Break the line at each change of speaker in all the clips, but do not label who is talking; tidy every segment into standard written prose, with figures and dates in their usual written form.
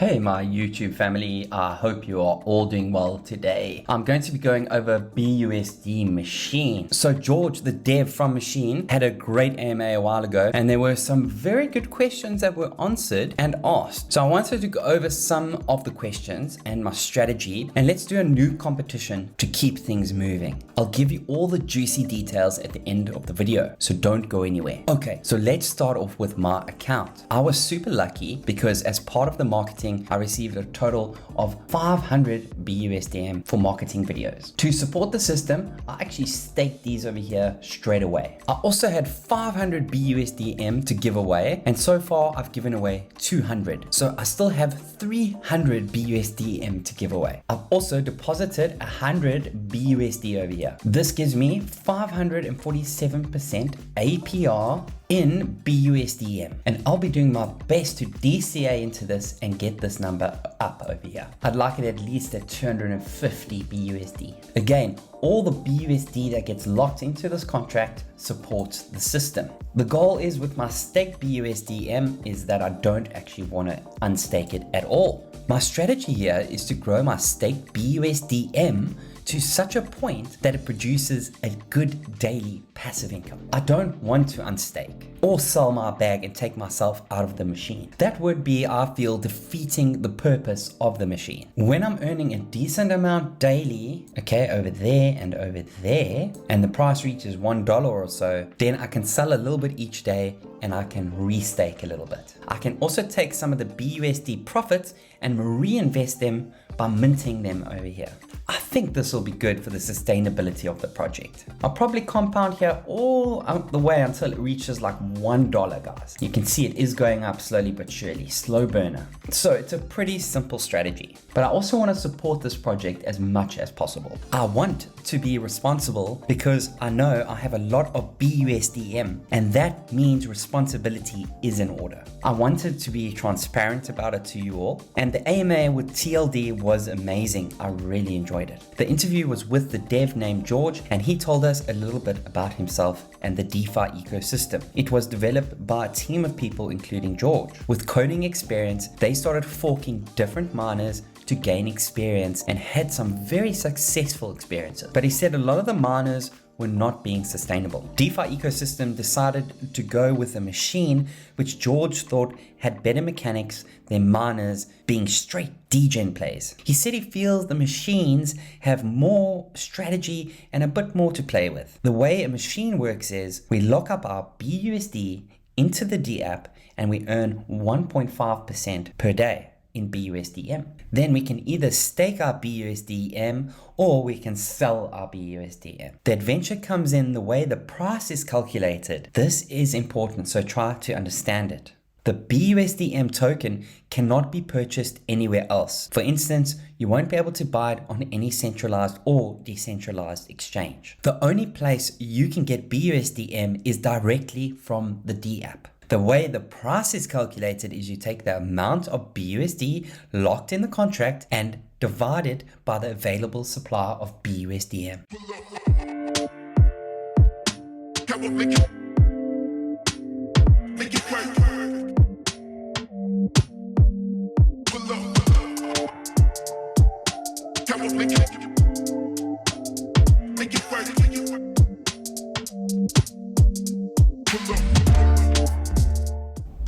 Hey my YouTube family, I hope you are all doing well today. I'm going to be going over BUSD Machine. So George, the dev from Machine, had a great AMA a while ago and there were some very good questions that were answered and asked. So I wanted to go over some of the questions and my strategy, and let's do a new competition to keep things moving. I'll give you all the juicy details at the end of the video, so don't go anywhere. Okay, so let's start off with my account. I was super lucky because as part of the marketing, I received a total of 500 BUSDM for marketing videos. To support the system, I actually staked these over here straight away. I also had 500 BUSDM to give away, and so far I've given away 200. So I still have 300 BUSDM to give away. I've also deposited 100 BUSD over here. This gives me 547% APR in BUSDM, and I'll be doing my best to DCA into this and get this number up over here. I'd like it at least at 250 BUSD. Again, all the BUSD that gets locked into this contract supports the system. The goal is with my staked BUSDM is that I don't actually want to unstake it at all. My strategy here is to grow my staked BUSDM to such a point that it produces a good daily passive income. I don't want to unstake or sell my bag and take myself out of the machine. That would be, I feel, defeating the purpose of the machine. When I'm earning a decent amount daily, okay, over there and over there, and the price reaches $1 or so, then I can sell a little bit each day and I can restake a little bit. I can also take some of the BUSD profits and reinvest them by minting them over here. I think this will be good for the sustainability of the project. I'll probably compound here all out the way until it reaches like $1, guys. You can see it is going up slowly but surely, slow burner. So it's a pretty simple strategy, but I also want to support this project as much as possible. I want to be responsible because I know I have a lot of BUSDM, and that means responsibility is in order. I wanted to be transparent about it to you all, and the AMA with TLD was amazing. I really enjoyed it. The interview was with the dev named George, and he told us a little bit about himself and the DeFi ecosystem. It was developed by a team of people including George. With coding experience, they started forking different miners to gain experience and had some very successful experiences. But he said a lot of the miners were not being sustainable. DeFi ecosystem decided to go with a machine which George thought had better mechanics than miners being straight degen plays. He said he feels the machines have more strategy and a bit more to play with. The way a machine works is we lock up our BUSD into the DApp and we earn 1.5% per day in BUSDM. Then we can either stake our BUSDM or we can sell our BUSDM. The adventure comes in the way the price is calculated. This is important, so try to understand it. The BUSDM token cannot be purchased anywhere else. For instance, you won't be able to buy it on any centralized or decentralized exchange. The only place you can get BUSDM is directly from the DApp. The way the price is calculated is you take the amount of BUSD locked in the contract and divide it by the available supply of BUSDM.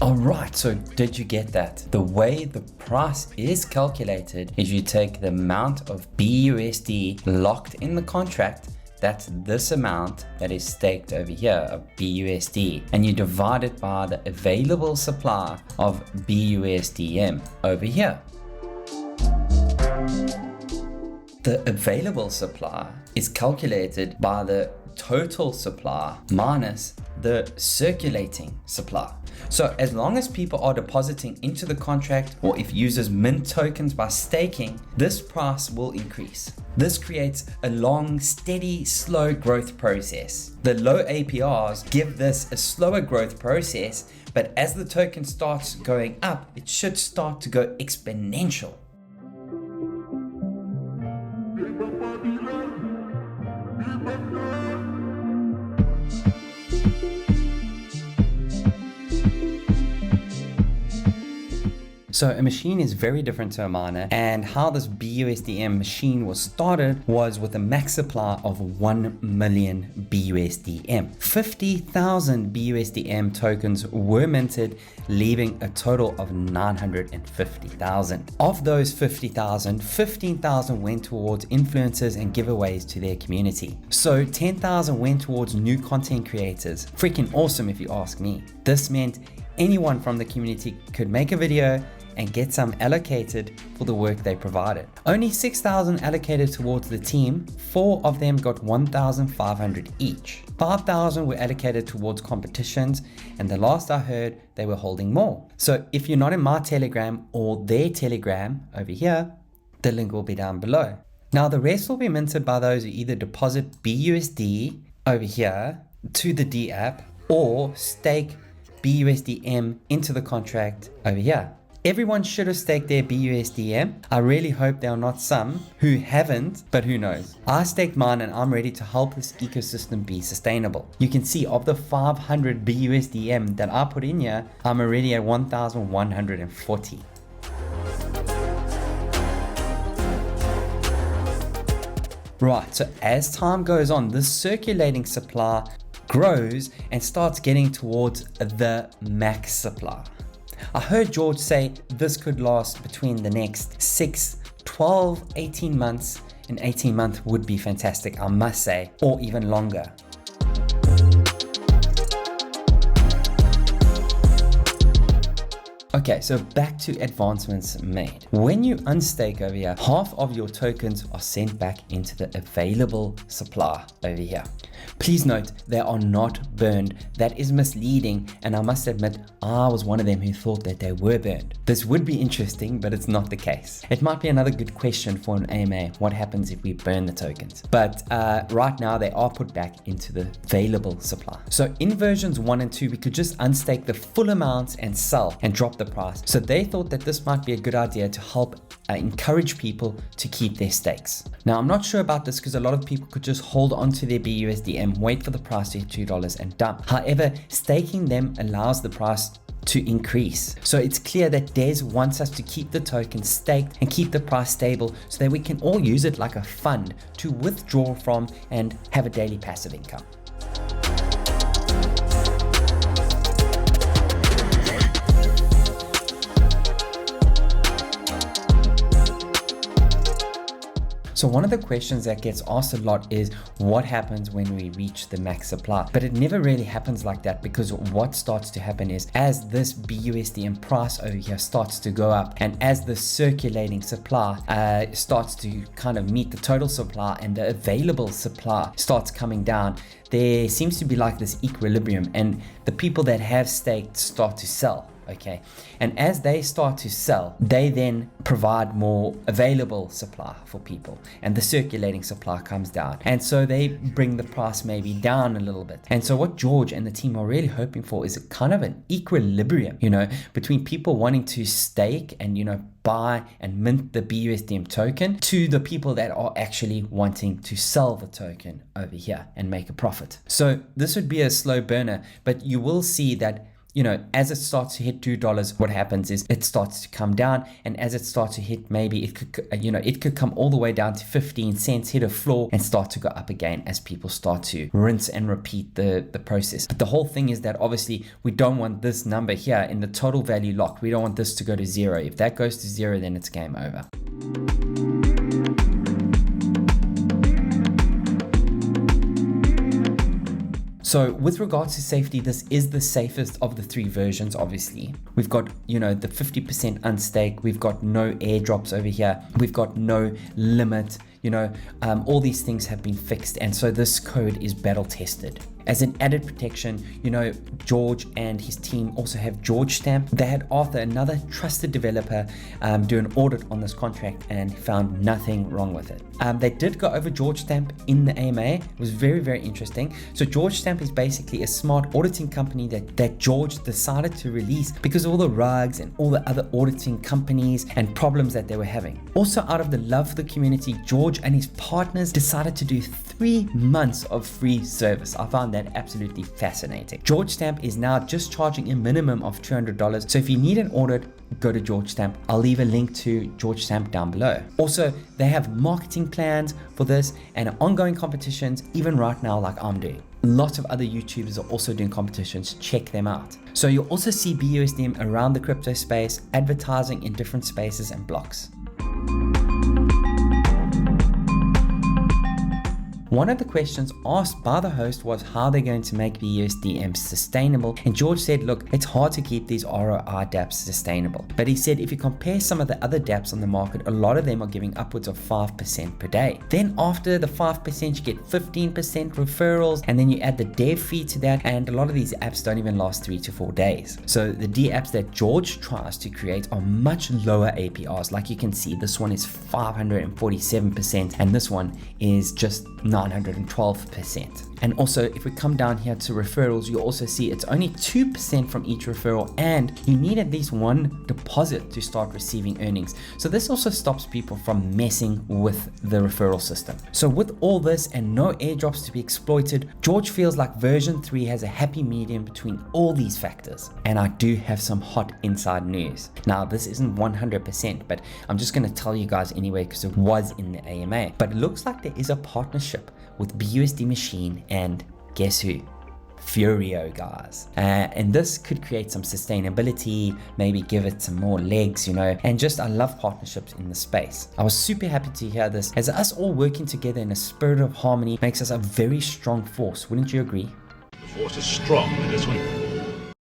Alright, so did you get that? The way the price is calculated is you take the amount of BUSD locked in the contract, that's this amount that is staked over here of BUSD, and you divide it by the available supply of BUSDM over here. The available supply is calculated by the total supply minus the circulating supply. So as long as people are depositing into the contract, or if users mint tokens by staking, this price will increase. This creates a long, steady, slow growth process. The low APRs give this a slower growth process, but as the token starts going up, it should start to go exponential. So a machine is very different to a miner, and how this BUSDM machine was started was with a max supply of 1 million BUSDM. 50,000 BUSDM tokens were minted, leaving a total of 950,000. Of those 50,000, 15,000 went towards influencers and giveaways to their community. So 10,000 went towards new content creators. Freaking awesome if you ask me. This meant anyone from the community could make a video and get some allocated for the work they provided. Only 6,000 allocated towards the team. 4 of them got 1,500 each. 5,000 were allocated towards competitions, and the last I heard, they were holding more. So if you're not in my Telegram or their Telegram over here, the link will be down below. Now the rest will be minted by those who either deposit BUSD over here to the DApp or stake BUSDM into the contract over here. Everyone should have staked their BUSDM. I really hope there are not some who haven't, but who knows. I staked mine and I'm ready to help this ecosystem be sustainable. You can see of the 500 BUSDM that I put in here, I'm already at 1,140. Right, so as time goes on, this circulating supply grows and starts getting towards the max supply. I heard George say this could last between the next 6, 12, 18 months, and 18 months would be fantastic, I must say, or even longer. Okay, so back to advancements made. When you unstake over here, half of your tokens are sent back into the available supply over here. Please note, they are not burned. That is misleading, and I must admit, I was one of them who thought that they were burned. This would be interesting, but it's not the case. It might be another good question for an AMA. What happens if we burn the tokens? But right now, they are put back into the available supply. So in versions 1 and 2, we could just unstake the full amounts and sell and drop the price. So they thought that this might be a good idea to help encourage people to keep their stakes. Now, I'm not sure about this because a lot of people could just hold on to their BUSDM, wait for the price to hit $2 and dump. However, staking them allows the price to increase. So it's clear that Des wants us to keep the token staked and keep the price stable so that we can all use it like a fund to withdraw from and have a daily passive income. So one of the questions that gets asked a lot is what happens when we reach the max supply? But it never really happens like that, because what starts to happen is as this BUSDM price over here starts to go up, and as the circulating supply starts to kind of meet the total supply and the available supply starts coming down, there seems to be like this equilibrium, and the people that have staked start to sell. Okay, and as they start to sell, they then provide more available supply for people, and the circulating supply comes down, and so they bring the price maybe down a little bit. And so what George and the team are really hoping for is a kind of an equilibrium, you know, between people wanting to stake and, you know, buy and mint the BUSDM token to the people that are actually wanting to sell the token over here and make a profit. So this would be a slow burner, but you will see that, you know, as it starts to hit $2, what happens is it starts to come down, and as it starts to hit, maybe it could, you know, it could come all the way down to 15 cents, hit a floor, and start to go up again as people start to rinse and repeat the process. But the whole thing is that obviously we don't want this number here in the total value lock. We don't want this to go to 0. If that goes to 0, then it's game over. So with regards to safety, this is the safest of the 3 versions, obviously. We've got, you know, the 50% unstake, we've got no airdrops over here, we've got no limit, you know, all these things have been fixed, and so this code is battle tested. As an added protection, you know, George and his team also have George Stamp. They had Arthur, another trusted developer, do an audit on this contract and found nothing wrong with it. They did go over George Stamp in the AMA. It was very, very interesting. So George Stamp is basically a smart auditing company that George decided to release because of all the rugs and all the other auditing companies and problems that they were having. Also, out of the love for the community, George and his partners decided to do 3 months of free service. I found found that absolutely fascinating. George Stamp is now just charging a minimum of $200. So if you need an audit, go to George Stamp. I'll leave a link to George Stamp down below. Also, they have marketing plans for this and ongoing competitions, even right now, like I'm doing. Lots of other YouTubers are also doing competitions. Check them out. So you'll also see BUSDM around the crypto space, advertising in different spaces and blocks. One of the questions asked by the host was how they're going to make BUSDM sustainable, and George said, look, it's hard to keep these ROI DApps sustainable. But he said if you compare some of the other DApps on the market, a lot of them are giving upwards of 5% per day. Then after the 5%, you get 15% referrals, and then you add the dev fee to that, and a lot of these apps don't even last 3 to 4 days. So the DApps that George tries to create are much lower APRs. Like you can see, this one is 547%, and this one is just 912%. And also, if we come down here to referrals, you also see it's only 2% from each referral, and you need at least one deposit to start receiving earnings. So this also stops people from messing with the referral system. So with all this and no airdrops to be exploited, George feels like version 3 has a happy medium between all these factors. And I do have some hot inside news. Now, this isn't 100%, but I'm just going to tell you guys anyway because it was in the AMA. But it looks like there is a partnership with BUSD Machine and guess who? Furio, guys. And this could create some sustainability, maybe give it some more legs, you know, and just I love partnerships in the space. I was super happy to hear this, as us all working together in a spirit of harmony makes us a very strong force. Wouldn't you agree?
The force is strong in this one.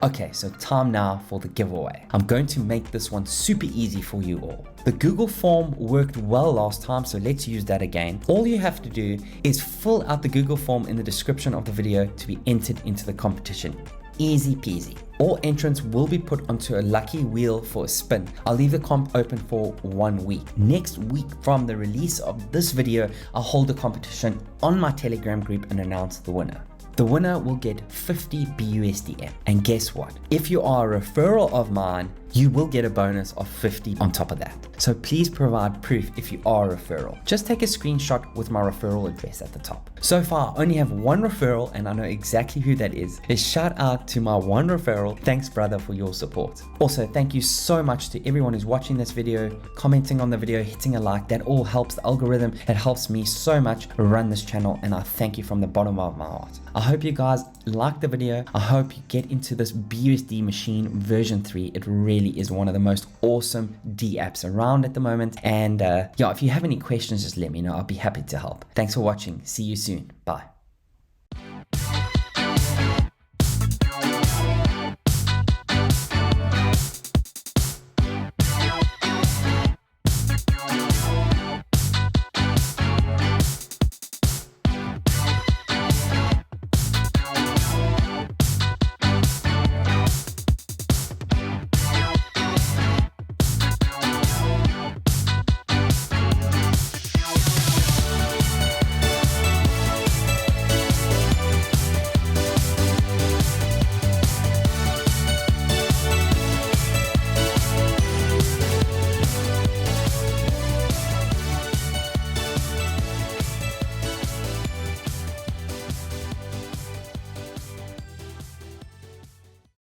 Okay, so time now for the giveaway. I'm going to make this one super easy for you all. The Google form worked well last time, so let's use that again. All you have to do is fill out the Google form in the description of the video to be entered into the competition. Easy peasy. All entrants will be put onto a lucky wheel for a spin. I'll leave the comp open for 1 week. Next week from the release of this video, I'll hold a competition on my Telegram group and announce the winner. The winner will get 50 BUSDM. And guess what? If you are a referral of mine, you will get a bonus of 50 on top of that. So please provide proof if you are a referral. Just take a screenshot with my referral address at the top. So far, I only have one referral and I know exactly who that is. A shout out to my one referral. Thanks, brother, for your support. Also, thank you so much to everyone who's watching this video, commenting on the video, hitting a like. That all helps the algorithm. It helps me so much run this channel, and I thank you from the bottom of my heart. I hope you guys like the video. I hope you get into this BUSD Machine version 3. It really is one of the most awesome DApps around at the moment. And yeah, if you have any questions, just let me know. I'll be happy to help. Thanks for watching. See you soon. Bye.